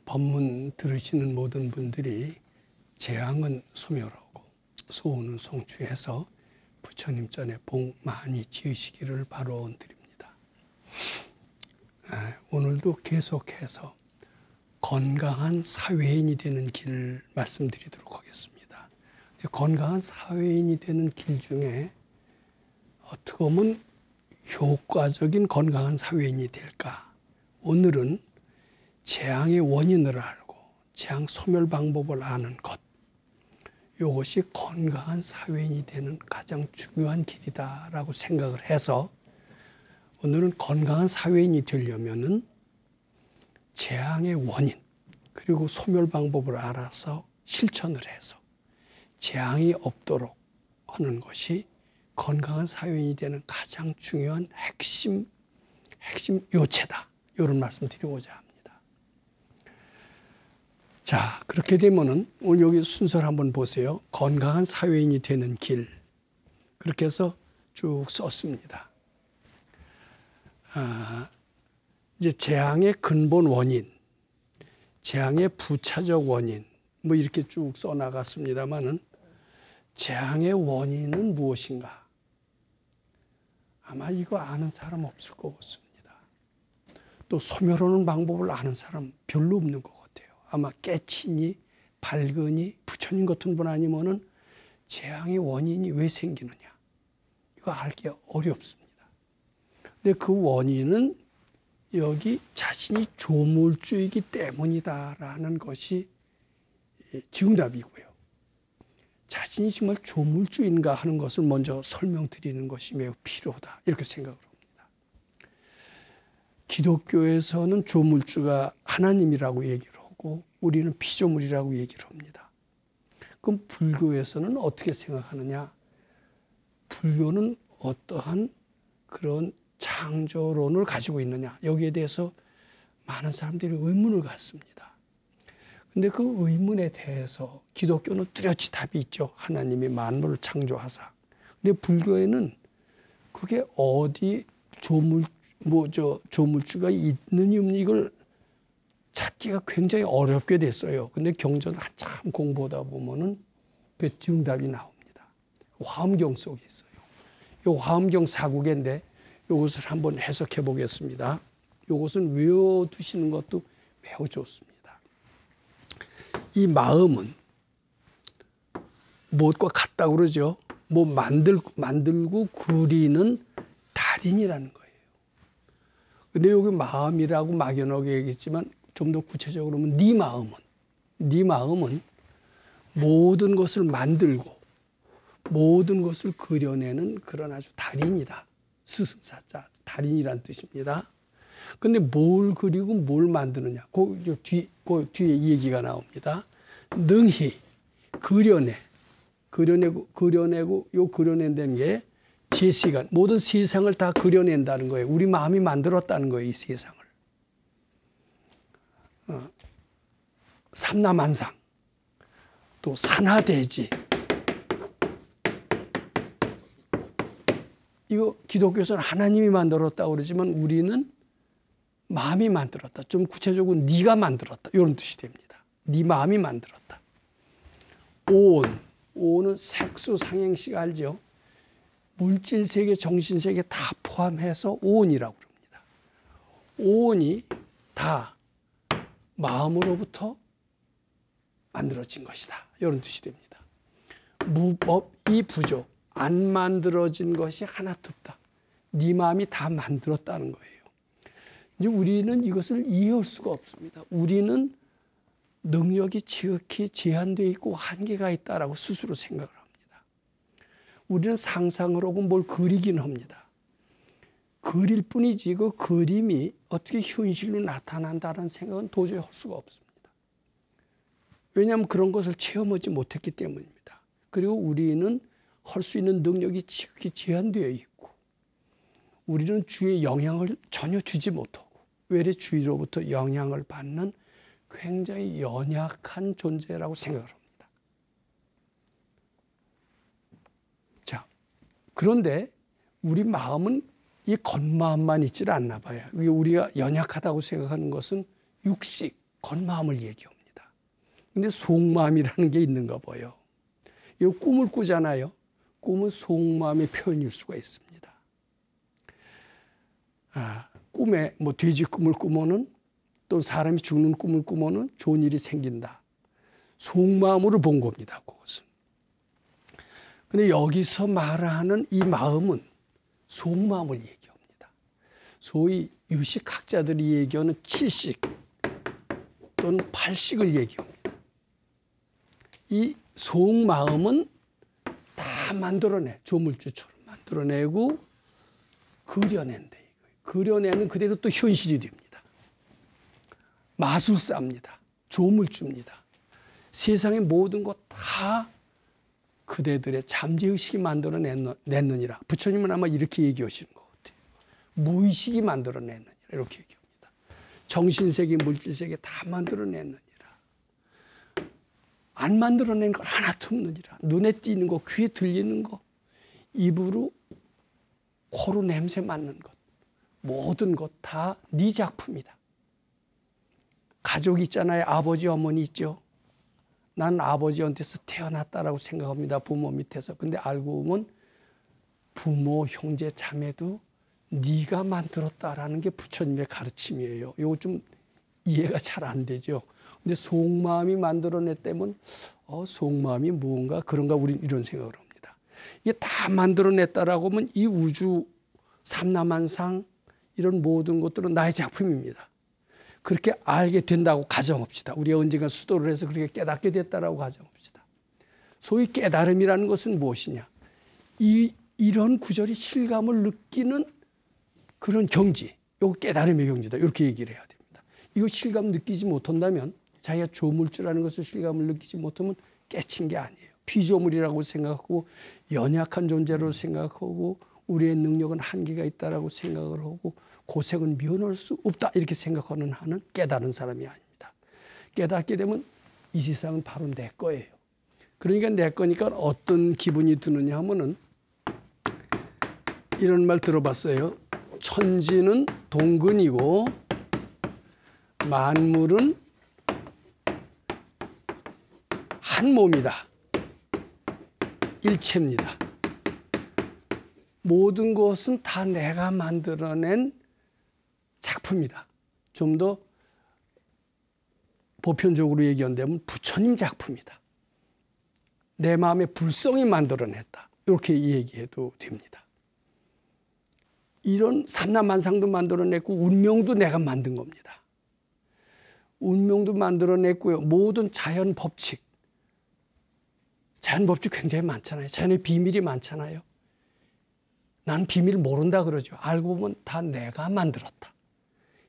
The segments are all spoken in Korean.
법문 들으시는 모든 분들이 재앙은 소멸하고 소원은 성취해서 부처님 전에 복 많이 지으시기를 바라드립니다. 오늘도 계속해서 건강한 사회인이 되는 길 말씀드리도록 하겠습니다. 건강한 사회인이 되는 길 중에 어떻게 보면 효과적인 건강한 사회인이 될까? 오늘은 재앙의 원인을 알고 재앙 소멸 방법을 아는 것, 이것이 건강한 사회인이 되는 가장 중요한 길이다라고 생각을 해서 오늘은 건강한 사회인이 되려면은 재앙의 원인 그리고 소멸 방법을 알아서 실천을 해서 재앙이 없도록 하는 것이 건강한 사회인이 되는 가장 중요한 핵심 요체다. 이런 말씀 드리고자 합니다. 자, 그렇게 되면은 오늘 여기 순서를 한번 보세요. 건강한 사회인이 되는 길. 그렇게 해서 쭉 썼습니다. 이제 재앙의 근본 원인, 재앙의 부차적 원인, 뭐 이렇게 쭉 써나갔습니다만은 재앙의 원인은 무엇인가? 아마 이거 아는 사람 없을 것 같습니다. 또 소멸하는 방법을 아는 사람 별로 없는 것 같아요. 아마 깨치니 발근이 부처님 같은 분 아니면은 재앙의 원인이 왜 생기느냐? 이거 알기 어렵습니다. 근데 그 원인은 여기 자신이 조물주이기 때문이다라는 것이 정답이고요. 자신이 정말 조물주인가 하는 것을 먼저 설명드리는 것이 매우 필요하다. 이렇게 생각을 합니다. 기독교에서는 조물주가 하나님이라고 얘기를 하고 우리는 피조물이라고 얘기를 합니다. 그럼 불교에서는 어떻게 생각하느냐? 불교는 어떠한 그런 창조론을 가지고 있느냐? 여기에 대해서 많은 사람들이 의문을 갖습니다. 근데 그 의문에 대해서 기독교는 뚜렷이 답이 있죠. 하나님이 만물을 창조하사. 근데 불교에는 그게 어디 조물주가 있느니 없느니 이걸 찾기가 굉장히 어렵게 됐어요. 근데 경전 한참 공부하다 보면은 그 정답이 나옵니다. 화엄경 속에 있어요. 이 화엄경 사국인데 이것을 한번 해석해 보겠습니다. 이것은 외워두시는 것도 매우 좋습니다. 이 마음은 무엇과 같다고 그러죠? 뭐 만들고 그리는 달인이라는 거예요. 근데 여기 마음이라고 막연하게 얘기했지만 좀 더 구체적으로 하면 네 마음은 모든 것을 만들고 모든 것을 그려내는 그런 아주 달인이다. 스승사자 달인이란 뜻입니다. 근데 뭘 그리고 뭘 만드느냐? 그 뒤에 이 얘기가 나옵니다. 능히 그려내고 요 그려낸다는 게 제시간 모든 세상을 다 그려낸다는 거예요. 우리 마음이 만들었다는 거예요. 이 세상을. 삼라만상 또 산하대지 이거 기독교에서는 하나님이 만들었다고 그러지만 우리는 마음이 만들었다. 좀 구체적으로 네가 만들었다. 이런 뜻이 됩니다. 네 마음이 만들었다. 오온은 색수상행식 알죠? 물질세계, 정신세계 다 포함해서 오온이라고 그럽니다. 오온이 다 마음으로부터 만들어진 것이다. 이런 뜻이 됩니다. 무법이 부족. 안 만들어진 것이 하나도 없다. 네 마음이 다 만들었다는 거예요. 이제 우리는 이것을 이해할 수가 없습니다. 우리는 능력이 지극히 제한되어 있고 한계가 있다라고 스스로 생각을 합니다. 우리는 상상을 하고 뭘 그리긴 합니다. 그릴 뿐이지 그 그림이 어떻게 현실로 나타난다는 생각은 도저히 할 수가 없습니다. 왜냐하면 그런 것을 체험하지 못했기 때문입니다. 그리고 우리는 할 수 있는 능력이 지극히 제한되어 있고 우리는 주의 영향을 전혀 주지 못하고 외래 주위로부터 영향을 받는 굉장히 연약한 존재라고 생각을 합니다. 자, 그런데 우리 마음은 이 겉마음만 있질 않나 봐요. 우리가 연약하다고 생각하는 것은 육식, 겉마음을 얘기합니다. 근데 속마음이라는 게 있는가 봐요. 이 꿈을 꾸잖아요. 꿈은 속마음의 표현일 수가 있습니다. 꿈에 뭐 돼지 꿈을 꾸면은 또 사람이 죽는 꿈을 꾸면은 좋은 일이 생긴다. 속마음으로 본 겁니다. 그것은. 근데 여기서 말하는 이 마음은 속마음을 얘기합니다. 소위 유식학자들이 얘기하는 칠식 또는 팔식을 얘기합니다. 이 속마음은 다 만들어내. 조물주처럼 만들어내고 그려낸다. 그려내는 그대로 또 현실이 됩니다. 마술사입니다. 조물주입니다. 세상의 모든 것 다 그대들의 잠재의식이 만들어냈느니라. 부처님은 아마 이렇게 얘기하시는 것 같아요. 무의식이 만들어냈느니라. 이렇게 얘기합니다. 정신세계, 물질세계 다 만들어냈느니라. 안 만들어낸 건 하나도 없느니라. 눈에 띄는 거, 귀에 들리는 거, 입으로, 코로 냄새 맡는 것. 모든 것 다 네 작품이다. 가족 있잖아요. 아버지, 어머니 있죠. 난 아버지한테서 태어났다라고 생각합니다. 부모 밑에서. 근데 알고 보면 부모, 형제, 자매도 네가 만들었다라는 게 부처님의 가르침이에요. 이거 좀 이해가 잘 안 되죠. 근데 속마음이 만들어냈다면 속마음이 무언가 그런가 우리는 이런 생각을 합니다. 이게 다 만들어냈다라고 하면 이 우주 삼라만상 이런 모든 것들은 나의 작품입니다. 그렇게 알게 된다고 가정합시다. 우리가 언젠가 수도를 해서 그렇게 깨닫게 됐다라고 가정합시다. 소위 깨달음이라는 것은 무엇이냐? 이런 구절이 실감을 느끼는 그런 경지. 이거 깨달음의 경지다. 이렇게 얘기를 해야 됩니다. 이거 실감 느끼지 못한다면 자기가 조물주라는 것을 실감을 느끼지 못하면 깨친 게 아니에요. 피조물이라고 생각하고 연약한 존재로 생각하고 우리의 능력은 한계가 있다라고 생각을 하고 고생은 면할 수 없다 이렇게 생각하는 한은 깨달은 사람이 아닙니다. 깨닫게 되면 이 세상은 바로 내 거예요. 그러니까 내 거니까 어떤 기분이 드느냐 하면은 이런 말 들어봤어요. 천지는 동근이고 만물은 한 몸이다. 일체입니다. 모든 것은 다 내가 만들어낸 작품이다. 좀 더 보편적으로 얘기한다면 부처님 작품이다. 내 마음의 불성이 만들어냈다. 이렇게 얘기해도 됩니다. 이런 삼라만상도 만들어냈고 운명도 내가 만든 겁니다. 운명도 만들어냈고요. 모든 자연 법칙. 자연 법칙 굉장히 많잖아요. 자연의 비밀이 많잖아요. 난 비밀 모른다 그러죠. 알고 보면 다 내가 만들었다.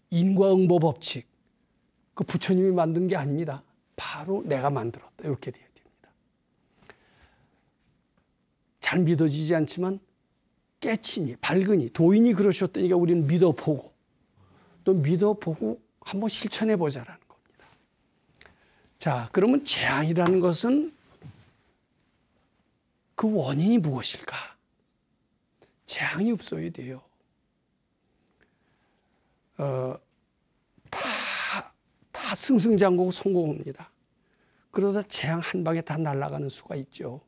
인과응보 법칙. 그 부처님이 만든 게 아닙니다. 바로 내가 만들었다. 이렇게 돼야 됩니다. 잘 믿어지지 않지만 깨치니, 밝으니, 도인이 그러셨다니까 우리는 믿어보고 또 믿어보고 한번 실천해보자라는 겁니다. 자, 그러면 재앙이라는 것은 그 원인이 무엇일까? 재앙이 없어야 돼요. 다 승승장구고 성공합니다. 그러다 재앙 한 방에 다 날아가는 수가 있죠.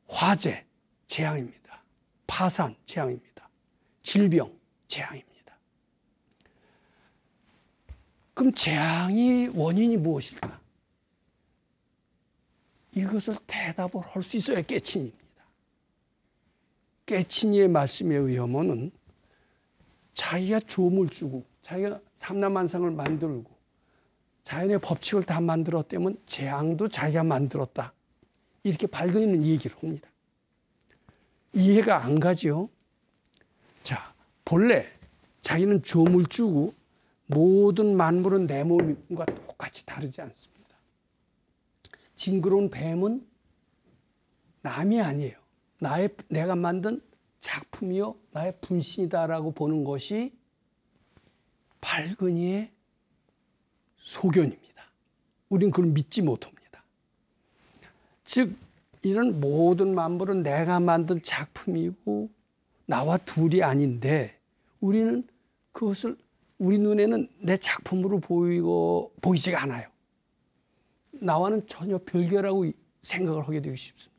화재, 재앙입니다. 파산, 재앙입니다. 질병, 재앙입니다. 그럼 재앙이 원인이 무엇일까? 이것을 대답을 할 수 있어야 깨친입니다. 깨친이의 말씀에 의하면은 자기가 조물주고 자기가 삼라만상을 만들고 자연의 법칙을 다 만들었다면 재앙도 자기가 만들었다. 이렇게 밝은 얘기를 합니다. 이해가 안 가죠? 자, 본래 자기는 조물주고 모든 만물은 내 몸과 똑같이 다르지 않습니다. 징그러운 뱀은 남이 아니에요. 내가 만든 작품이요 나의 분신이다라고 보는 것이 발근이의 소견입니다. 우린 그걸 믿지 못합니다. 즉 이런 모든 만물은 내가 만든 작품이고 나와 둘이 아닌데 우리는 그것을 우리 눈에는 내 작품으로 보이지가 않아요. 나와는 전혀 별개라고 생각을 하게 되기 쉽습니다.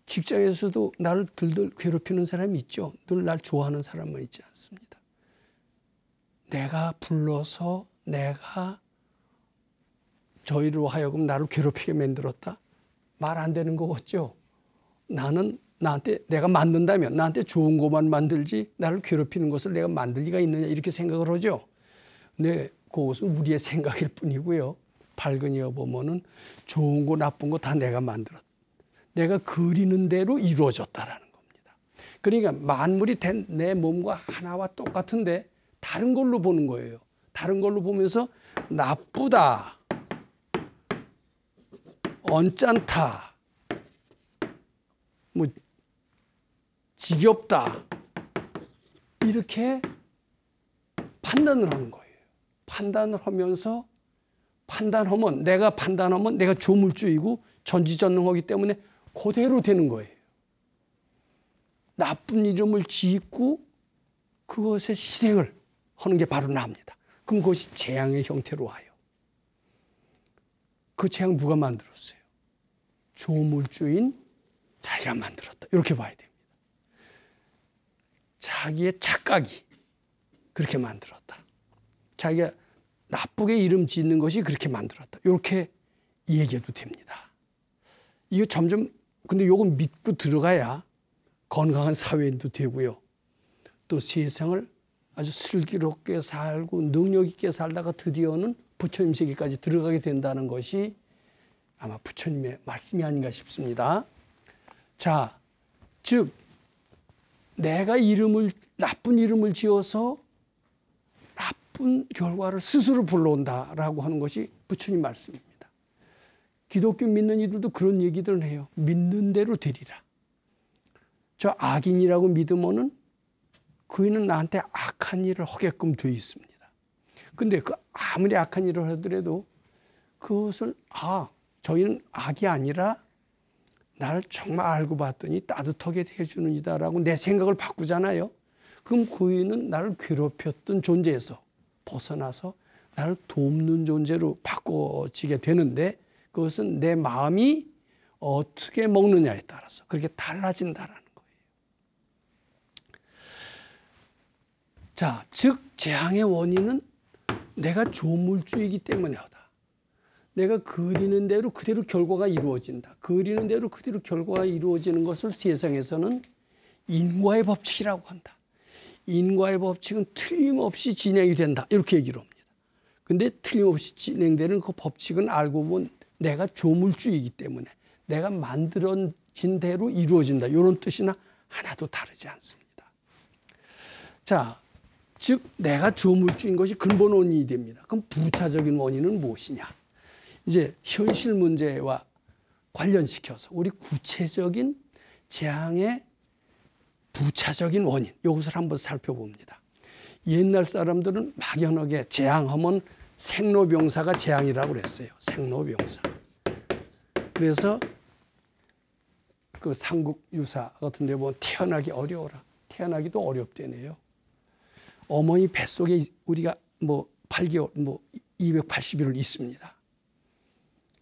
직장에서도 나를 들들 괴롭히는 사람이 있죠. 늘 날 좋아하는 사람만 있지 않습니다. 내가 불러서 내가 저희로 하여금 나를 괴롭히게 만들었다. 말 안 되는 거겠죠. 나는 나한테 내가 만든다면 나한테 좋은 것만 만들지 나를 괴롭히는 것을 내가 만들 리가 있느냐 이렇게 생각을 하죠. 근데 그것은 우리의 생각일 뿐이고요. 발근이어 보면은 좋은 거 나쁜 거 다 내가 만들었다. 내가 그리는 대로 이루어졌다라는 겁니다. 그러니까 만물이 된 내 몸과 하나와 똑같은데 다른 걸로 보는 거예요. 다른 걸로 보면서 나쁘다, 언짢다, 뭐 지겹다 이렇게 판단을 하는 거예요. 판단을 하면서 내가 판단하면 내가 조물주이고 전지전능하기 때문에 그대로 되는 거예요. 나쁜 이름을 짓고 그것의 실행을 하는 게 바로 나입니다. 그럼 그것이 재앙의 형태로 와요. 그 재앙 누가 만들었어요? 조물주인 자기가 만들었다. 이렇게 봐야 됩니다. 자기의 착각이 그렇게 만들었다. 자기가 나쁘게 이름 짓는 것이 그렇게 만들었다. 이렇게 얘기해도 됩니다. 이거 점점 근데 요건 믿고 들어가야 건강한 사회인도 되고요. 또 세상을 아주 슬기롭게 살고 능력 있게 살다가 드디어는 부처님 세계까지 들어가게 된다는 것이 아마 부처님의 말씀이 아닌가 싶습니다. 자, 즉 내가 나쁜 이름을 지어서 나쁜 결과를 스스로 불러온다라고 하는 것이 부처님 말씀입니다. 기독교 믿는 이들도 그런 얘기들을 해요. 믿는 대로 되리라. 저 악인이라고 믿으면은 그이는 나한테 악한 일을 하게끔 되어 있습니다. 근데 그 아무리 악한 일을 하더라도 그것을 저희는 악이 아니라 나를 정말 알고 봤더니 따뜻하게 해주는 이다라고 내 생각을 바꾸잖아요. 그럼 그이는 나를 괴롭혔던 존재에서 벗어나서 나를 돕는 존재로 바꿔지게 되는데 그것은 내 마음이 어떻게 먹느냐에 따라서 그렇게 달라진다라는 거예요. 자, 즉 재앙의 원인은 내가 조물주이기 때문에 하다. 내가 그리는 대로 그대로 결과가 이루어진다. 그리는 대로 그대로 결과가 이루어지는 것을 세상에서는 인과의 법칙이라고 한다. 인과의 법칙은 틀림없이 진행이 된다. 이렇게 얘기를 합니다. 근데 틀림없이 진행되는 그 법칙은 알고 보면 내가 조물주이기 때문에 내가 만들어진 대로 이루어진다. 이런 뜻이나 하나도 다르지 않습니다. 자, 즉 내가 조물주인 것이 근본 원인이 됩니다. 그럼 부차적인 원인은 무엇이냐? 이제 현실 문제와 관련시켜서 우리 구체적인 재앙의 부차적인 원인, 이것을 한번 살펴봅니다. 옛날 사람들은 막연하게 재앙하면 생로병사가 재앙이라고 그랬어요. 생로병사. 그래서 그 삼국유사 같은 데 보면 태어나기 어려워라. 태어나기도 어렵대네요. 어머니 뱃속에 우리가 8개월, 280일을 있습니다.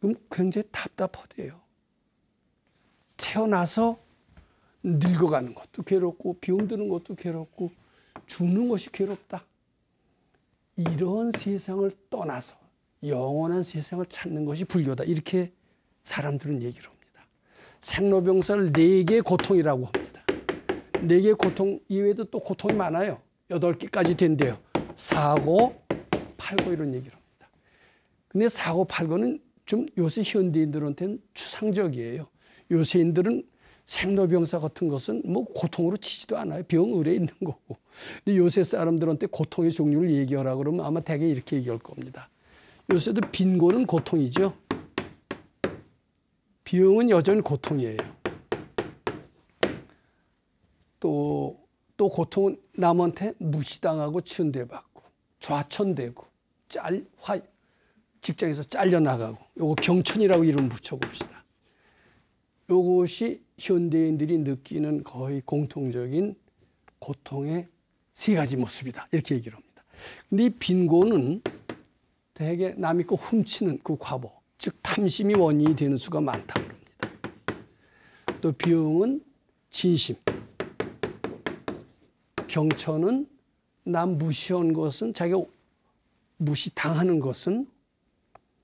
그럼 굉장히 답답하대요. 태어나서 늙어가는 것도 괴롭고 병드는 것도 괴롭고 죽는 것이 괴롭다. 이런 세상을 떠나서 영원한 세상을 찾는 것이 불교다. 이렇게 사람들은 얘기를 합니다. 생로병사를 4개의 고통이라고 합니다. 4개의 고통 이외에도 또 고통이 많아요. 8개까지 된대요. 사고, 팔고 이런 얘기를 합니다. 근데 사고, 팔고는 좀 요새 현대인들한테는 추상적이에요. 요새인들은 생로병사 같은 것은 고통으로 치지도 않아요. 병의뢰 있는 거고. 근데 요새 사람들한테 고통의 종류를 얘기하라 그러면 아마 대개 이렇게 얘기할 겁니다. 요새도 빈곤은 고통이죠. 병은 여전히 고통이에요. 또 고통은 남한테 무시당하고 천대받고 좌천되고 직장에서 잘려나가고 요거 경천이라고 이름 붙여봅시다. 요것이 현대인들이 느끼는 거의 공통적인 고통의 세 가지 모습이다. 이렇게 얘기를 합니다. 근데 이 빈곤은 대개 남이 거 훔치는 그 과보, 즉 탐심이 원인이 되는 수가 많다고 합니다. 또 비용은 진심, 경천은 남 무시한 것은, 자기가 무시당하는 것은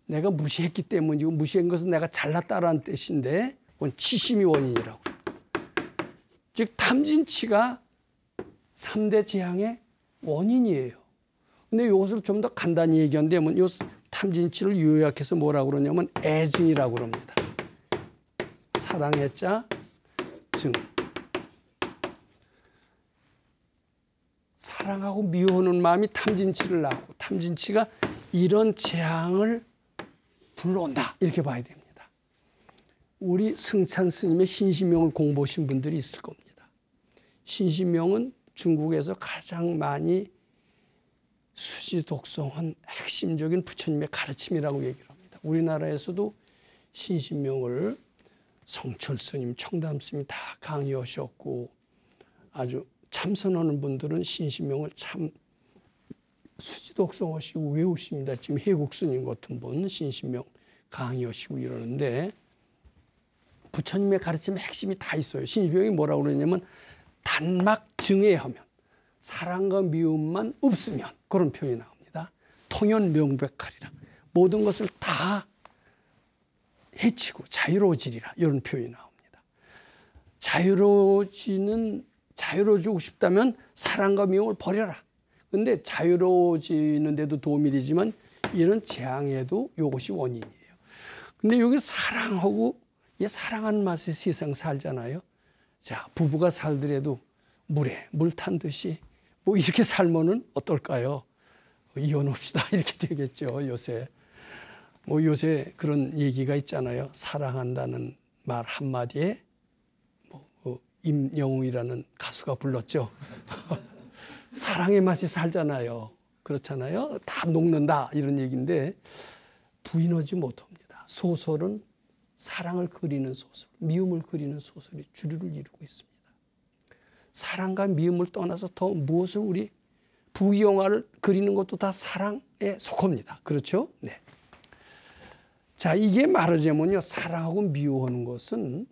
내가 무시했기 때문이고, 무시한 것은 내가 잘났다라는 뜻인데 그건 치심이 원인이라고. 즉 탐진치가 3대 재앙의 원인이에요. 근데 이것을 좀 더 간단히 얘기한다면 이 탐진치를 요약해서 뭐라고 그러냐면 애증이라고 그럽니다. 사랑의 자, 증. 사랑하고 미워하는 마음이 탐진치를 낳고 탐진치가 이런 재앙을 불러온다. 이렇게 봐야 됩니다. 우리 승찬 스님의 신신명을 공부하신 분들이 있을 겁니다. 신신명은 중국에서 가장 많이 수지 독송한 핵심적인 부처님의 가르침이라고 얘기를 합니다. 우리나라에서도 신신명을 성철 스님, 청담 스님 다 강의하셨고 아주 참선하는 분들은 신신명을 참 수지 독송하시고 외우십니다. 지금 해국 스님 같은 분 신신명 강의하시고 이러는데 부처님의 가르침의 핵심이 다 있어요. 신신명이 뭐라고 그러냐면 단막 증애하면 사랑과 미움만 없으면 그런 표현이 나옵니다. 통연 명백하리라. 모든 것을 다 해치고 자유로워지리라. 이런 표현이 나옵니다. 자유로워지고 싶다면 사랑과 미움을 버려라. 근데 자유로워지는 데도 도움이 되지만 이런 재앙에도 이것이 원인이에요. 근데 여기 사랑하고 사랑하는 맛에 세상 살잖아요. 자, 부부가 살더라도 물에 물 탄 듯이 뭐 이렇게 살면은 어떨까요? 이혼합시다 이렇게 되겠죠. 요새 요새 그런 얘기가 있잖아요. 사랑한다는 말 한마디에 임영웅이라는 가수가 불렀죠. 사랑의 맛이 살잖아요. 그렇잖아요. 다 녹는다 이런 얘기인데 부인하지 못합니다. 소설은 사랑을 그리는 소설, 미움을 그리는 소설이 주류를 이루고 있습니다. 사랑과 미움을 떠나서 더 무엇을 우리 부영화를 그리는 것도 다 사랑에 속합니다. 그렇죠? 네. 자, 이게 말하자면요. 사랑하고 미워하는 것은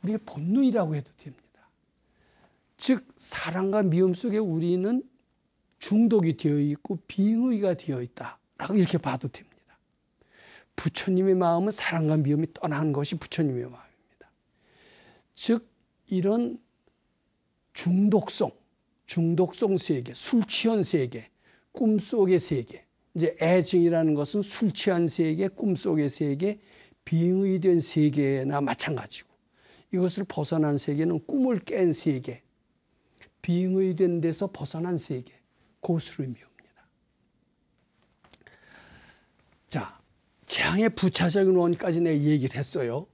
우리의 본능이라고 해도 됩니다. 즉 사랑과 미움 속에 우리는 중독이 되어 있고 빙의가 되어 있다라고 이렇게 봐도 됩니다. 부처님의 마음은 사랑과 미움이 떠난 것이 부처님의 마음입니다. 즉 이런 중독성 세계, 술 취한 세계, 꿈속의 세계, 이제 애증이라는 것은 술 취한 세계, 꿈속의 세계, 빙의된 세계나 마찬가지고 이것을 벗어난 세계는 꿈을 깬 세계, 빙의된 데서 벗어난 세계, 그것을 의미합니다. 자, 재앙의 부차적인 원인까지 내가 얘기를 했어요.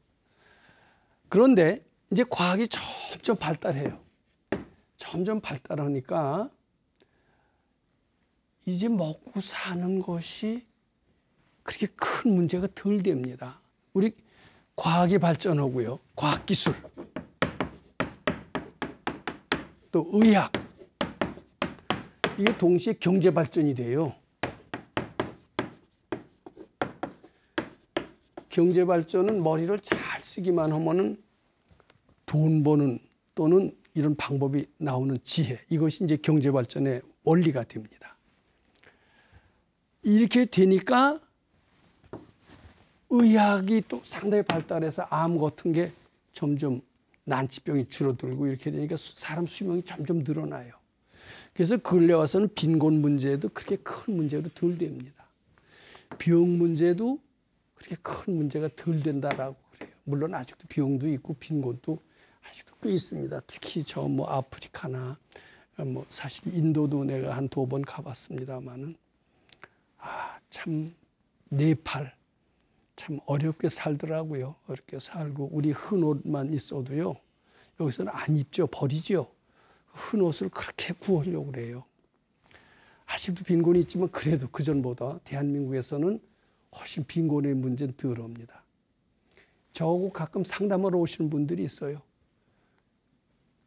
그런데 이제 과학이 점점 발달해요. 점점 발달하니까 이제 먹고 사는 것이 그렇게 큰 문제가 덜 됩니다. 우리 과학이 발전하고요. 과학기술, 또 의학, 이게 동시에 경제 발전이 돼요. 경제 발전은 머리를 잘 쓰기만 하면은 돈 버는 또는 이런 방법이 나오는 지혜, 이것이 이제 경제 발전의 원리가 됩니다. 이렇게 되니까 의학이 또 상당히 발달해서 암 같은 게 점점 난치병이 줄어들고 이렇게 되니까 사람 수명이 점점 늘어나요. 그래서 근래 와서는 빈곤 문제도 그렇게 큰 문제로 덜 됩니다. 병 문제도 그렇게 큰 문제가 덜 된다라고 그래요. 물론 아직도 병도 있고 빈곤도 아직도 꽤 있습니다. 특히 저 아프리카나 사실 인도도 내가 한 2번 가봤습니다만은 참 네팔 참 어렵게 살더라고요. 어렵게 살고 우리 흔옷만 있어도요. 여기서는 안 입죠. 버리죠. 흔옷을 그렇게 구하려고 그래요. 아직도 빈곤이 있지만 그래도 그전보다 대한민국에서는 훨씬 빈곤의 문제는 덜합니다. 저하고 가끔 상담하러 오시는 분들이 있어요.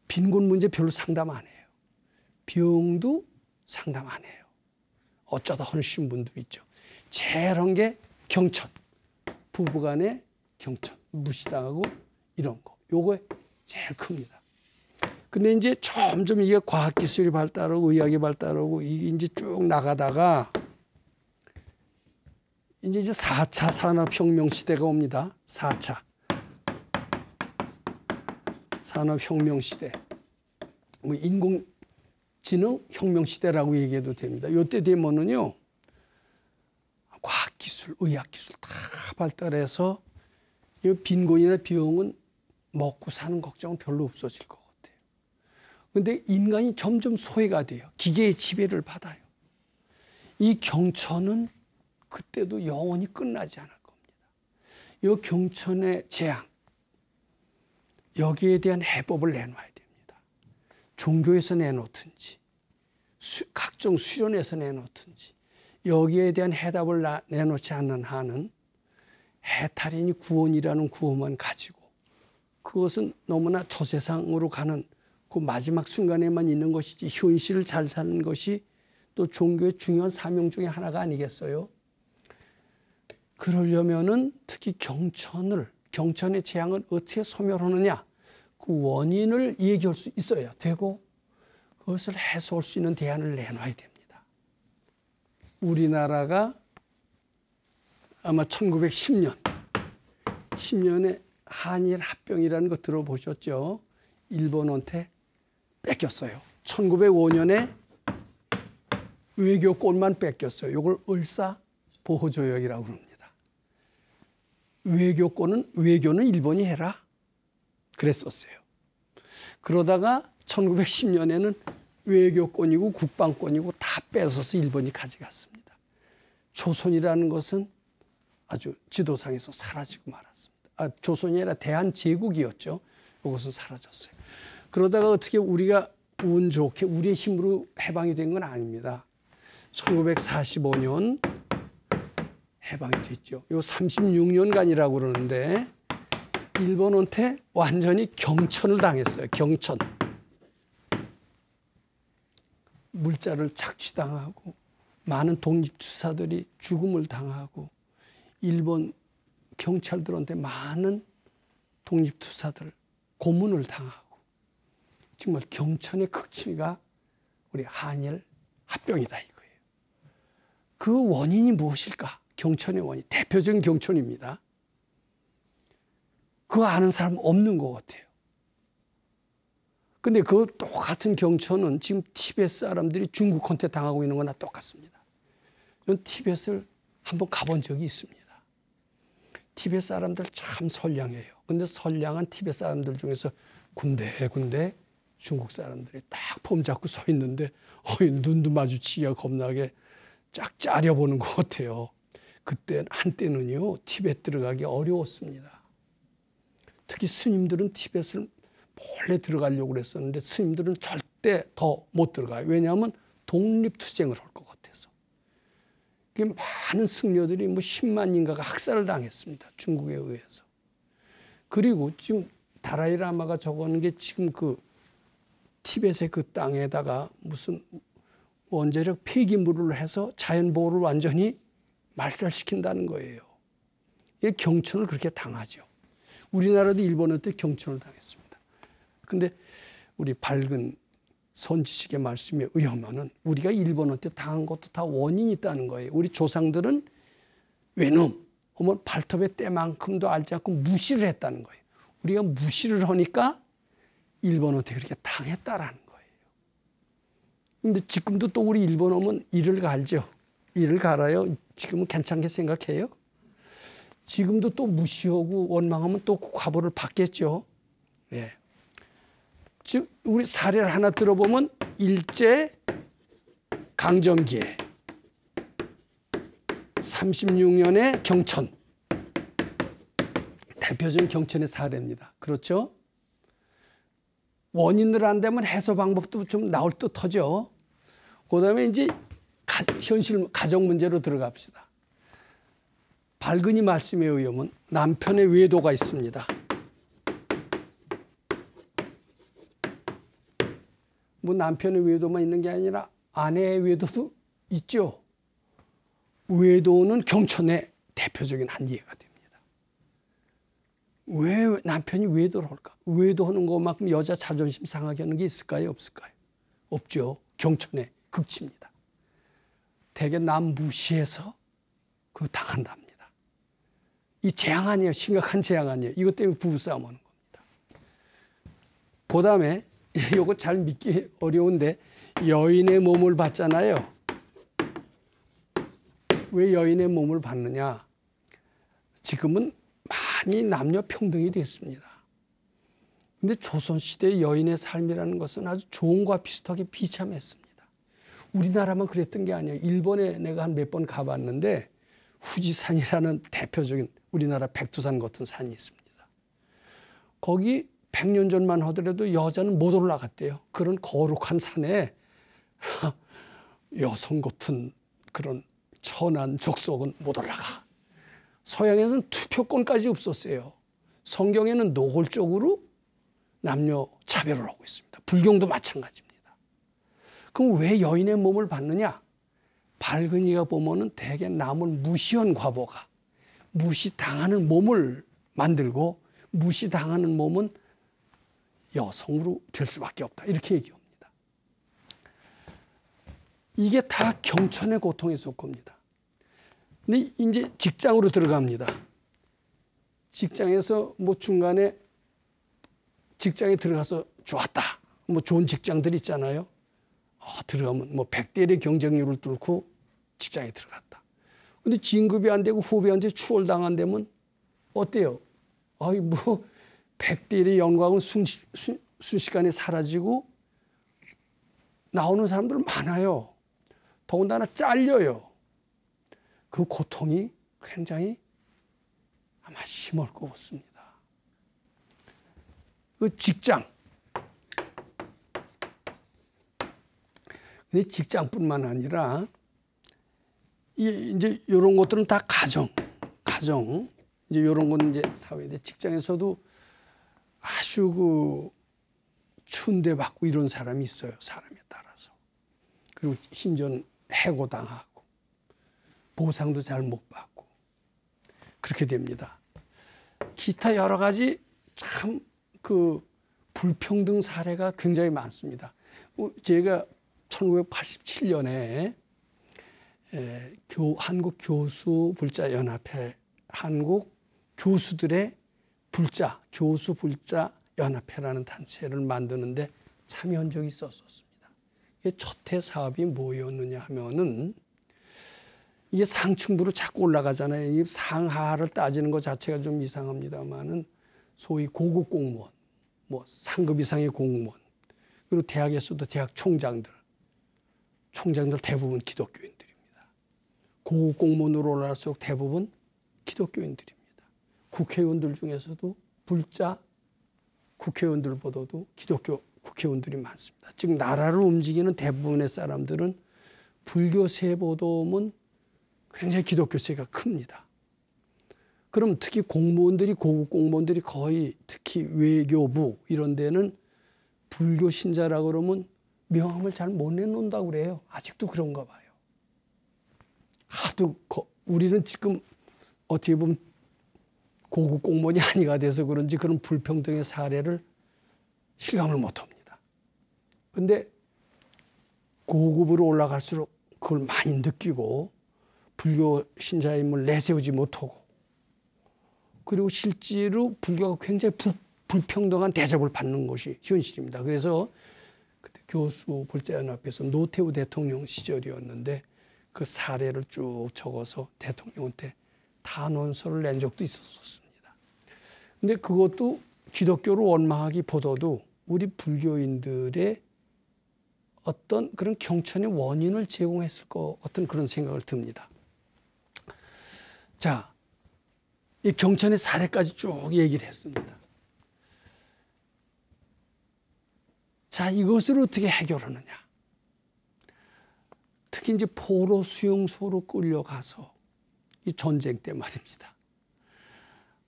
빈곤 문제 별로 상담 안 해요. 병도 상담 안 해요. 어쩌다 하신 분도 있죠. 제일 한 게 경천. 부부간의 경천. 무시당하고 이런 거. 요거 제일 큽니다. 근데 이제 점점 이게 과학기술이 발달하고 의학이 발달하고 이게 이제 쭉 나가다가 이제 4차 산업혁명 시대가 옵니다. 4차 산업혁명 시대. 뭐 인공지능 혁명 시대라고 얘기해도 됩니다. 이때 되면은요, 과학기술, 의학기술 다 발달해서 이 빈곤이나 비용은 먹고 사는 걱정은 별로 없어질 것 같아요. 근데 인간이 점점 소외가 돼요. 기계의 지배를 받아요. 이 경천은 그때도 영원히 끝나지 않을 겁니다. 이 경천의 재앙, 여기에 대한 해법을 내놔야 됩니다. 종교에서 내놓든지 각종 수련에서 내놓든지 여기에 대한 해답을 내놓지 않는 한은 해탈이니 구원이라는 구호만 가지고 그것은 너무나 저 세상으로 가는 그 마지막 순간에만 있는 것이지 현실을 잘 사는 것이 또 종교의 중요한 사명 중에 하나가 아니겠어요? 그러려면은 특히 경천의 재앙을 어떻게 소멸하느냐, 그 원인을 얘기할 수 있어야 되고 그것을 해소할 수 있는 대안을 내놔야 됩니다. 우리나라가 아마 1910년에 한일 합병이라는 거 들어보셨죠? 일본한테 뺏겼어요. 1905년에 외교권만 뺏겼어요. 이걸 을사보호조약이라고 합니다. 외교는 일본이 해라 그랬었어요. 그러다가 1910년에는 외교권이고 국방권이고 다 뺏어서 일본이 가져갔습니다. 조선이라는 것은 아주 지도상에서 사라지고 말았습니다. 조선이 아니라 대한제국이었죠. 이것은 사라졌어요. 그러다가 어떻게 우리가 운 좋게 우리의 힘으로 해방이 된 건 아닙니다. 1945년 해방이 됐죠. 요 36년간이라고 그러는데 일본한테 완전히 경천을 당했어요. 경천. 물자를 착취당하고 많은 독립투사들이 죽음을 당하고 일본 경찰들한테 많은 독립투사들 고문을 당하고 정말 경천의 극치가 우리 한일 합병이다 이거예요. 그 원인이 무엇일까? 경천의 원인. 대표적인 경천입니다. 그거 아는 사람 없는 것 같아요. 근데 그 똑같은 경천은 지금 티베트 사람들이 중국한테 당하고 있는 거나 똑같습니다. 저는 티베트를 한번 가본 적이 있습니다. 티베트 사람들 참 선량해요. 근데 선량한 티베트 사람들 중에서 군데 중국 사람들이 딱 폼 잡고 서 있는데 눈도 마주치기가 겁나게 쫙 짜려보는 것 같아요. 그때 한때는요 티베트 들어가기 어려웠습니다. 특히 스님들은 티베트를 몰래 들어가려고 그랬었는데 스님들은 절대 더 못 들어가요. 왜냐하면 독립투쟁을 할 것 같아서. 많은 승려들이 10만인가가 학살을 당했습니다. 중국에 의해서. 그리고 지금 다라이라마가 적어놓은 게 지금 그 티벳의 그 땅에다가 무슨 원자력 폐기물을 해서 자연보호를 완전히 말살시킨다는 거예요. 이게 경천을 그렇게 당하죠. 우리나라도 일본한테 경천을 당했습니다. 근데 우리 밝은 선지식의 말씀에 의하면은 우리가 일본한테 당한 것도 다 원인이 있다는 거예요. 우리 조상들은 외놈 하면 발톱의 때만큼도 알지 않고 무시를 했다는 거예요. 우리가 무시를 하니까 일본한테 그렇게 당했다라는 거예요. 근데 지금도 또 우리 일본 오면 이를 갈죠. 이를 갈아요. 지금은 괜찮게 생각해요. 지금도 또 무시하고 원망하면 또 과보를 받겠죠. 예. 즉 우리 사례를 하나 들어보면 일제 강점기에 36년의 경천, 대표적인 경천의 사례입니다. 그렇죠? 원인을 안 되면 해소 방법도 좀 나올 듯하죠. 그다음에 이제 현실 가정 문제로 들어갑시다. 발근이 말씀에 의하면 남편의 외도가 있습니다. 뭐 남편의 외도만 있는 게 아니라 아내의 외도도 있죠. 외도는 경천의 대표적인 한 예가 됩니다. 왜 남편이 외도를 할까? 외도하는 것만큼 여자 자존심 상하게 하는 게 있을까요? 없을까요? 없죠. 경천의 극치입니다. 대개 남 무시해서 그 당한답니다. 이 재앙 아니에요. 심각한 재앙 아니에요. 이것 때문에 부부싸움 하는 겁니다. 그 다음에 이거 잘 믿기 어려운데 여인의 몸을 받잖아요. 왜 여인의 몸을 받느냐? 지금은 많이 남녀 평등이 됐습니다. 근데 조선시대의 여인의 삶이라는 것은 아주 조언과 비슷하게 비참했습니다. 우리나라만 그랬던 게 아니에요. 일본에 내가 한 몇 번 가봤는데 후지산이라는 대표적인 우리나라 백두산 같은 산이 있습니다. 거기 100년 전만 하더라도 여자는 못 올라갔대요. 그런 거룩한 산에 여성 같은 그런 천한 족속은 못 올라가. 서양에서는 투표권까지 없었어요. 성경에는 노골적으로 남녀 차별을 하고 있습니다. 불경도 마찬가지입니다. 그럼 왜 여인의 몸을 받느냐? 발근이가 보면은 대개 남을 무시한 과보가 무시당하는 몸을 만들고 무시당하는 몸은 여성으로 될 수밖에 없다. 이렇게 얘기합니다. 이게 다 경천의 고통에 속합니다. 근데 이제 직장으로 들어갑니다. 직장에서 뭐 중간에 직장에 들어가서 좋았다. 뭐 좋은 직장들 있잖아요. 들어가면 뭐 100대 1의 경쟁률을 뚫고 직장에 들어갔다. 근데 진급이 안 되고 후배한테 추월당한다면 어때요? 아이 뭐 100대 1의 영광은 순식간에 사라지고 나오는 사람들 많아요. 더군다나 잘려요. 그 고통이 굉장히 아마 심할 것 같습니다. 그 직장. 근데 직장뿐만 아니라 이제 이런 것들은 다 가정 이제 이런 건 이제 사회대 직장에서도 아주 그 춘대받고 이런 사람이 있어요. 사람에 따라서. 그리고 심지어는 해고당하고 보상도 잘 못 받고 그렇게 됩니다. 기타 여러 가지 참 그 불평등 사례가 굉장히 많습니다. 제가 1987년에 한국 교수 불자 연합회, 한국 교수들의 불자, 교수 불자 연합회라는 단체를 만드는데 참여한 적이 있었습니다. 이게 첫 해 사업이 뭐였느냐 하면은 이게 상층부로 자꾸 올라가잖아요. 이 상하를 따지는 것 자체가 좀 이상합니다만은 소위 고급 공무원, 뭐 상급 이상의 공무원, 그리고 대학에서도 대학 총장들 대부분 기독교인들입니다. 고급 공무원으로 올라갈수록 대부분 기독교인들입니다. 국회의원들 중에서도 불자 국회의원들보다도 기독교 국회의원들이 많습니다. 즉 나라를 움직이는 대부분의 사람들은 불교세보다는 굉장히 기독교세가 큽니다. 그럼 특히 공무원들이 고급 공무원들이 거의 특히 외교부 이런 데는 불교 신자라고 그러면 명함을 잘 못 내놓는다고 그래요. 아직도 그런가 봐요. 하도 우리는 지금 어떻게 보면 고급 공무원이 아니가 돼서 그런지 그런 불평등의 사례를 실감을 못합니다. 그런데 고급으로 올라갈수록 그걸 많이 느끼고 불교 신자임을 내세우지 못하고 그리고 실제로 불교가 굉장히 불평등한 대접을 받는 것이 현실입니다. 그래서 그때 교수 불자연합회에서 노태우 대통령 시절이었는데 그 사례를 쭉 적어서 대통령한테 탄원서를 낸 적도 있었습니다. 근데 그것도 기독교를 원망하기보다도 우리 불교인들의 어떤 그런 경천의 원인을 제공했을 것 같은 그런 생각을 듭니다. 자, 이 경천의 사례까지 쭉 얘기를 했습니다. 자, 이것을 어떻게 해결하느냐. 특히 이제 포로 수용소로 끌려가서 이 전쟁 때 말입니다.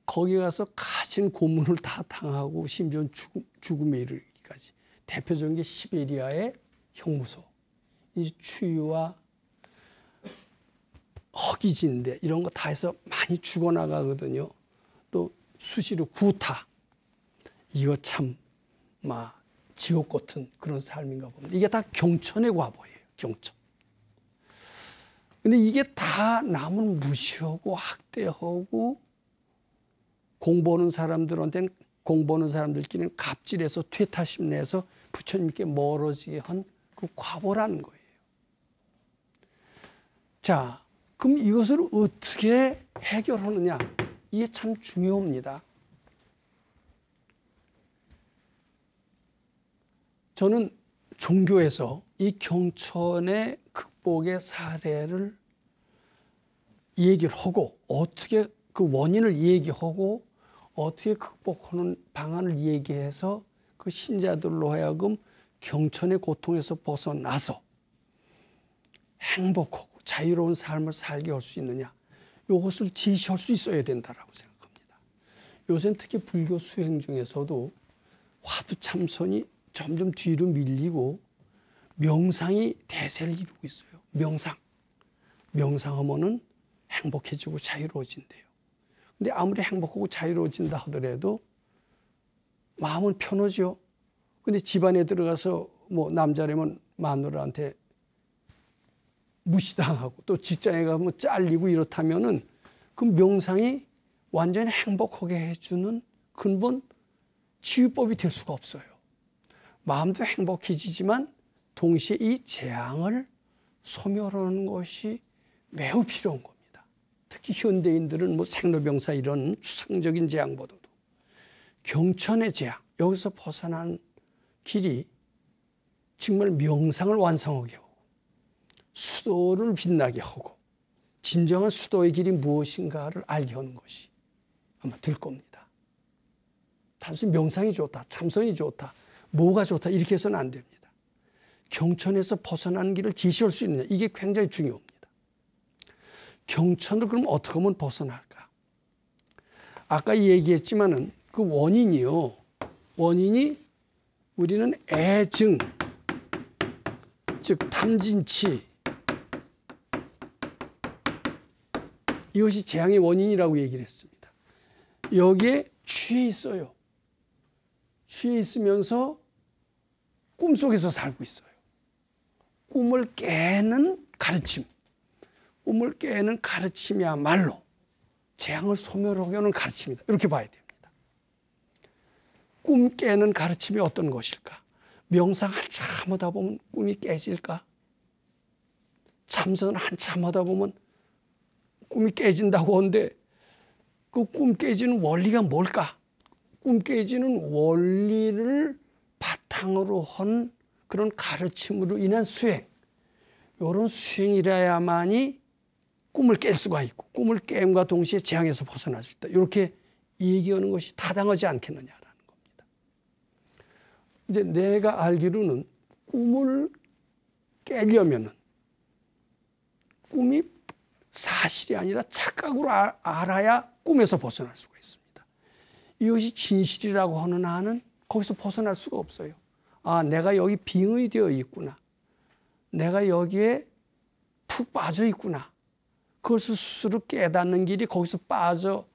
거기 가서 가진 고문을 다 당하고 심지어 죽음에 이르기까지 대표적인 게 시베리아의 형무소. 이제 추위와 허기진데 이런 거 다 해서 많이 죽어나가거든요. 또 수시로 구타. 이거 참 막 지옥 같은 그런 삶인가 봅니다. 이게 다 경천의 과보예요. 경천. 근데 이게 다 남을 무시하고 학대하고 공부하는 사람들끼리는 갑질해서 퇴타심 내서 부처님께 멀어지게 한 그 과보라는 거예요. 자, 그럼 이것을 어떻게 해결하느냐? 이게 참 중요합니다. 저는 종교에서 이 경천의 극복의 사례를 얘기를 하고 어떻게 그 원인을 얘기하고 어떻게 극복하는 방안을 얘기해서 그 신자들로 하여금 경천의 고통에서 벗어나서 행복하고 자유로운 삶을 살게 할 수 있느냐, 이것을 제시할 수 있어야 된다라고 생각합니다. 요새는 특히 불교 수행 중에서도 화두참선이 점점 뒤로 밀리고 명상이 대세를 이루고 있어요. 명상하면은 행복해지고 자유로워진대요. 근데 아무리 행복하고 자유로워진다 하더라도 마음은 편하죠. 근데 집안에 들어가서 뭐 남자라면 마누라한테 무시당하고 또 직장에 가면 잘리고 이렇다면은 그 명상이 완전히 행복하게 해주는 근본 치유법이 될 수가 없어요. 마음도 행복해지지만 동시에 이 재앙을 소멸하는 것이 매우 필요한 겁니다. 특히 현대인들은 뭐 생로병사 이런 추상적인 재앙보다도 경천의 재앙, 여기서 벗어난 길이 정말 명상을 완성하게 하고 수도를 빛나게 하고 진정한 수도의 길이 무엇인가를 알게 하는 것이 아마 될 겁니다. 단순히 명상이 좋다, 참선이 좋다, 뭐가 좋다 이렇게 해서는 안 됩니다. 경천에서 벗어나는 길을 제시할 수 있느냐, 이게 굉장히 중요합니다. 경천을 그럼 어떻게 하면 벗어날까? 아까 얘기했지만은 그 원인이요. 원인이 우리는 애증, 즉 탐진치, 이것이 재앙의 원인이라고 얘기를 했습니다. 여기에 취해 있어요. 취해 있으면서 꿈속에서 살고 있어요. 꿈을 깨는 가르침, 꿈을 깨는 가르침이야말로 재앙을 소멸하게 하는 가르침이다. 이렇게 봐야 됩니다. 꿈 깨는 가르침이 어떤 것일까? 명상 한참 하다 보면 꿈이 깨질까? 참선을 한참 하다 보면 꿈이 깨진다고 하는데 그 꿈 깨지는 원리가 뭘까? 꿈 깨지는 원리를 바탕으로 한 그런 가르침으로 인한 수행, 이런 수행이라야만이 꿈을 깰 수가 있고 꿈을 깸과 동시에 재앙에서 벗어날 수 있다. 이렇게 얘기하는 것이 타당하지 않겠느냐라는 겁니다. 이제 내가 알기로는 꿈을 깨려면은 꿈이 사실이 아니라 착각으로 알아야 꿈에서 벗어날 수가 있습니다. 이것이 진실이라고 하는 한은 거기서 벗어날 수가 없어요. 아, 내가 여기 빙의 되어 있구나. 내가 여기에 푹 빠져 있구나. 그것을 스스로 깨닫는 길이 거기서 빠져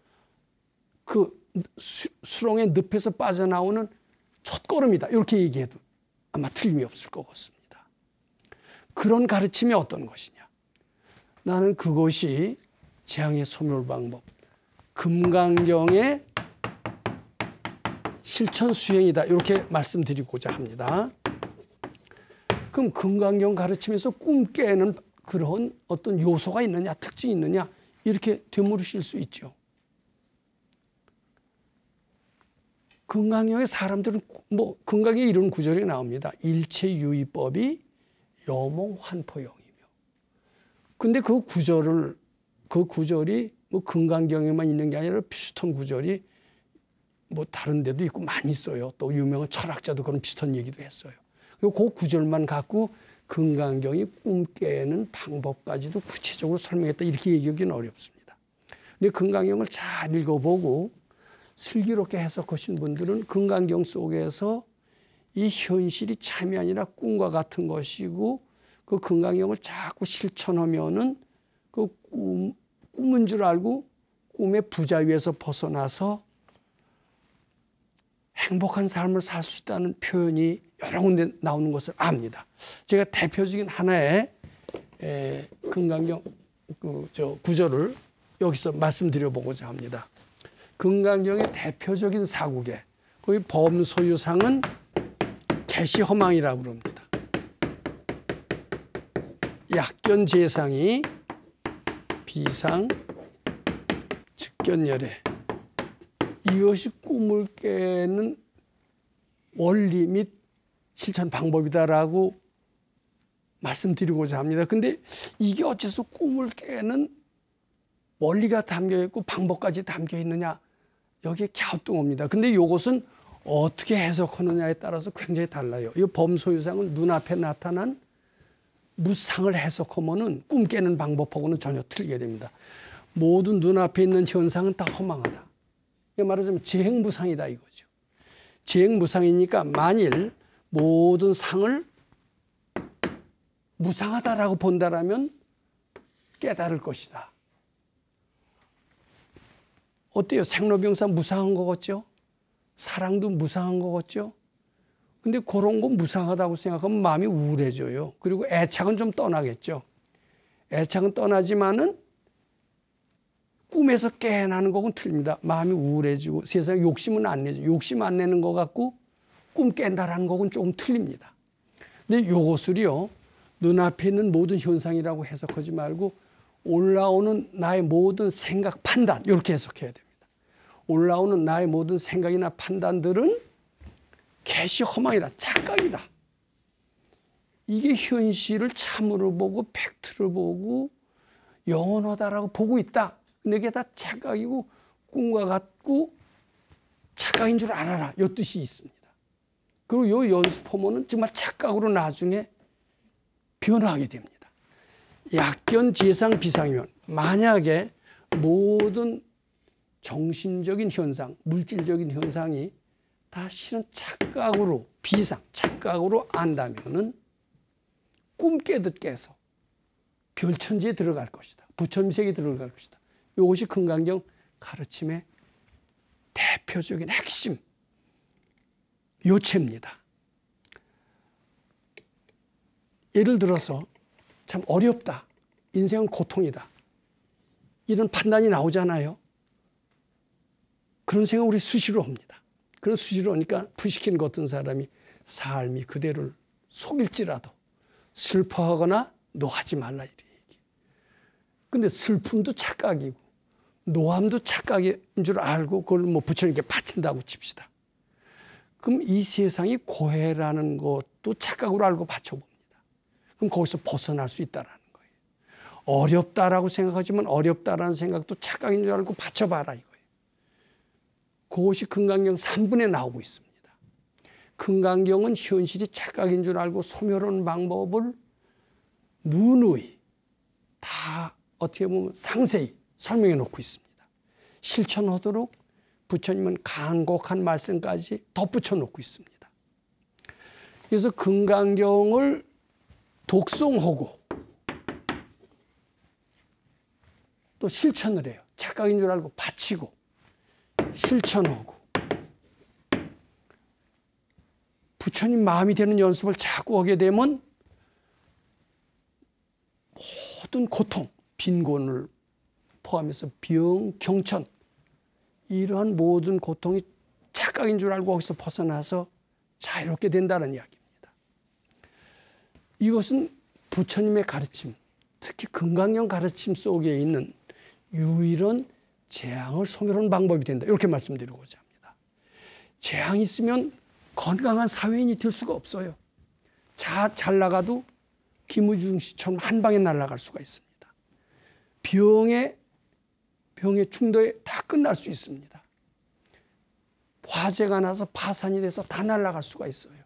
그 수렁의 늪에서 빠져나오는 첫걸음이다. 이렇게 얘기해도 아마 틀림이 없을 것 같습니다. 그런 가르침이 어떤 것이냐. 나는 그것이 재앙의 소멸 방법, 금강경의 실천 수행이다. 이렇게 말씀드리고자 합니다. 그럼 금강경 가르침에서 꿈 깨는 그런 어떤 요소가 있느냐, 특징이 있느냐, 이렇게 되물으실 수 있죠. 금강경의 사람들은 뭐 금강경에 이런 구절이 나옵니다. 일체유의법이 여몽환포영이며. 근데 그 구절이 뭐 금강경에만 있는 게 아니라 비슷한 구절이 뭐 다른 데도 있고 많이 있어요. 또 유명한 철학자도 그런 비슷한 얘기도 했어요. 그 구절만 갖고 금강경이 꿈 깨는 방법까지도 구체적으로 설명했다. 이렇게 얘기하기는 어렵습니다. 근데 금강경을 잘 읽어보고 슬기롭게 해석하신 분들은 금강경 속에서 이 현실이 참이 아니라 꿈과 같은 것이고 그 건강형을 자꾸 실천하면은 그 꿈인 줄 알고 꿈의 부자위에서 벗어나서 행복한 삶을 살 수 있다는 표현이 여러 군데 나오는 것을 압니다. 제가 대표적인 하나의 건강형 구절을 여기서 말씀드려보고자 합니다. 건강형의 대표적인 사국에 거기 범소유상은 개시허망이라고 그럽니다. 약견재상이 비상 즉견열애, 이것이 꿈을 깨는 원리 및 실천 방법이다라고 말씀드리고자 합니다. 근데 이게 어째서 꿈을 깨는 원리가 담겨 있고 방법까지 담겨 있느냐, 여기에 갸우뚱합니다. 근데 이것은 어떻게 해석하느냐에 따라서 굉장히 달라요. 이 범소유상은 눈앞에 나타난 무상을 해석하면은 꿈 깨는 방법하고는 전혀 틀리게 됩니다. 모든 눈앞에 있는 현상은 다 허망하다. 말하자면 재행무상이다 이거죠. 재행무상이니까 만일 모든 상을 무상하다라고 본다라면 깨달을 것이다. 어때요? 생로병사 무상한 거 같죠? 사랑도 무상한 거 같죠? 근데 그런 거 무상하다고 생각하면 마음이 우울해져요. 그리고 애착은 좀 떠나겠죠. 애착은 떠나지만은 꿈에서 깨어나는 거는 틀립니다. 마음이 우울해지고 세상에 욕심은 안 내죠. 욕심 안 내는 것 같고 꿈 깬다라는 거는 조금 틀립니다. 근데 요것을요, 눈앞에 있는 모든 현상이라고 해석하지 말고 올라오는 나의 모든 생각, 판단, 이렇게 해석해야 됩니다. 올라오는 나의 모든 생각이나 판단들은 개시 허망이다, 착각이다. 이게 현실을 참으로 보고 팩트를 보고 영원하다라고 보고 있다. 근데 이게 다 착각이고 꿈과 같고 착각인 줄 알아라, 이 뜻이 있습니다. 그리고 이 연습하면은 정말 착각으로 나중에 변화하게 됩니다. 약견재상 비상이면 만약에 모든 정신적인 현상, 물질적인 현상이 다 실은 착각으로, 비상, 착각으로 안다면은 꿈 깨듯 깨서 별천지에 들어갈 것이다. 부천미색에 들어갈 것이다. 이것이 건강경 가르침의 대표적인 핵심 요체입니다. 예를 들어서 참 어렵다, 인생은 고통이다, 이런 판단이 나오잖아요. 그런 생각 우리 수시로 합니다. 그런 수시로 하니까 부시키는 것 어떤 사람이 삶이 그대를 속일지라도 슬퍼하거나 노하지 말라 이래 얘기. 근데 슬픔도 착각이고 노함도 착각인 줄 알고 그걸 뭐 부처님께 바친다고 칩시다. 그럼 이 세상이 고해라는 것도 착각으로 알고 바쳐봅니다. 그럼 거기서 벗어날 수 있다라는 거예요. 어렵다라고 생각하지만 어렵다라는 생각도 착각인 줄 알고 바쳐봐라 이거예요. 그것이 금강경 3분에 나오고 있습니다. 금강경은 현실이 착각인 줄 알고 소멸하는 방법을 누누이 다 어떻게 보면 상세히 설명해 놓고 있습니다. 실천하도록 부처님은 간곡한 말씀까지 덧붙여 놓고 있습니다. 그래서 금강경을 독송하고 또 실천을 해요. 착각인 줄 알고 바치고 실천하고 부처님 마음이 되는 연습을 자꾸 하게 되면 모든 고통, 빈곤을 포함해서 병, 경천 이러한 모든 고통이 착각인 줄 알고 거기서 벗어나서 자유롭게 된다는 이야기입니다. 이것은 부처님의 가르침, 특히 금강경 가르침 속에 있는 유일한 재앙을 소멸하는 방법이 된다. 이렇게 말씀드리고자 합니다. 재앙이 있으면 건강한 사회인이 될 수가 없어요. 잘 나가도 김우중 씨처럼 한 방에 날아갈 수가 있습니다. 병의 중도에 다 끝날 수 있습니다. 화재가 나서 파산이 돼서 다 날아갈 수가 있어요.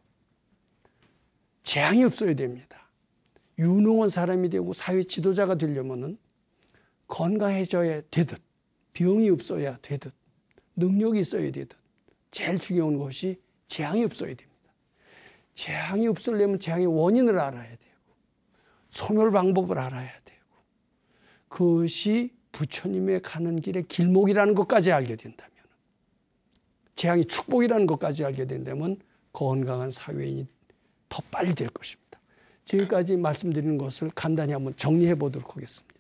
재앙이 없어야 됩니다. 유능한 사람이 되고 사회 지도자가 되려면은 건강해져야 되듯, 병이 없어야 되듯, 능력이 있어야 되듯, 제일 중요한 것이 재앙이 없어야 됩니다. 재앙이 없으려면 재앙의 원인을 알아야 되고 소멸 방법을 알아야 되고 그것이 부처님의 가는 길의 길목이라는 것까지 알게 된다면 재앙이 축복이라는 것까지 알게 된다면 건강한 사회인이 더 빨리 될 것입니다. 지금까지 말씀드리는 것을 간단히 한번 정리해 보도록 하겠습니다.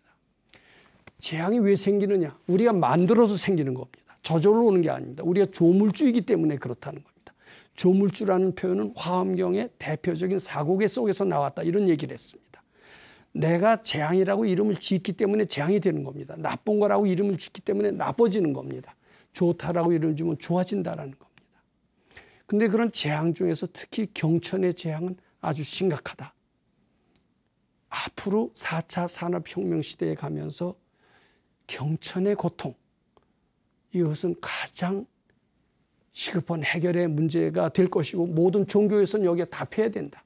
재앙이 왜 생기느냐? 우리가 만들어서 생기는 겁니다. 저절로 오는 게 아닙니다. 우리가 조물주이기 때문에 그렇다는 겁니다. 조물주라는 표현은 화엄경의 대표적인 사고계 속에서 나왔다 이런 얘기를 했습니다. 내가 재앙이라고 이름을 짓기 때문에 재앙이 되는 겁니다. 나쁜 거라고 이름을 짓기 때문에 나빠지는 겁니다. 좋다라고 이름을 지으면 좋아진다라는 겁니다. 근데 그런 재앙 중에서 특히 경천의 재앙은 아주 심각하다. 앞으로 4차 산업혁명 시대에 가면서 경천의 고통, 이것은 가장 시급한 해결의 문제가 될 것이고 모든 종교에서는 여기에 답해야 된다.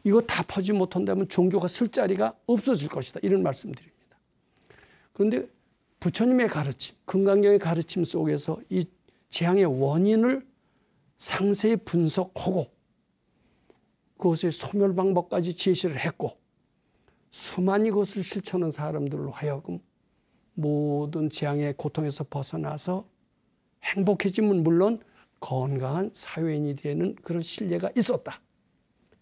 이거 답하지 못한다면 종교가 쓸 자리가 없어질 것이다. 이런 말씀드립니다. 그런데 부처님의 가르침, 금강경의 가르침 속에서 이 재앙의 원인을 상세히 분석하고 그것의 소멸 방법까지 제시를 했고 수많이 그것을 실천한 사람들로 하여금 모든 재앙의 고통에서 벗어나서 행복해짐은 물론 건강한 사회인이 되는 그런 신뢰가 있었다.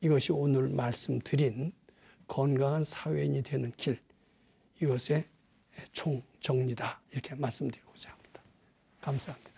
이것이 오늘 말씀드린 건강한 사회인이 되는 길, 이것의 총정리다 이렇게 말씀드리고자 합니다. 감사합니다.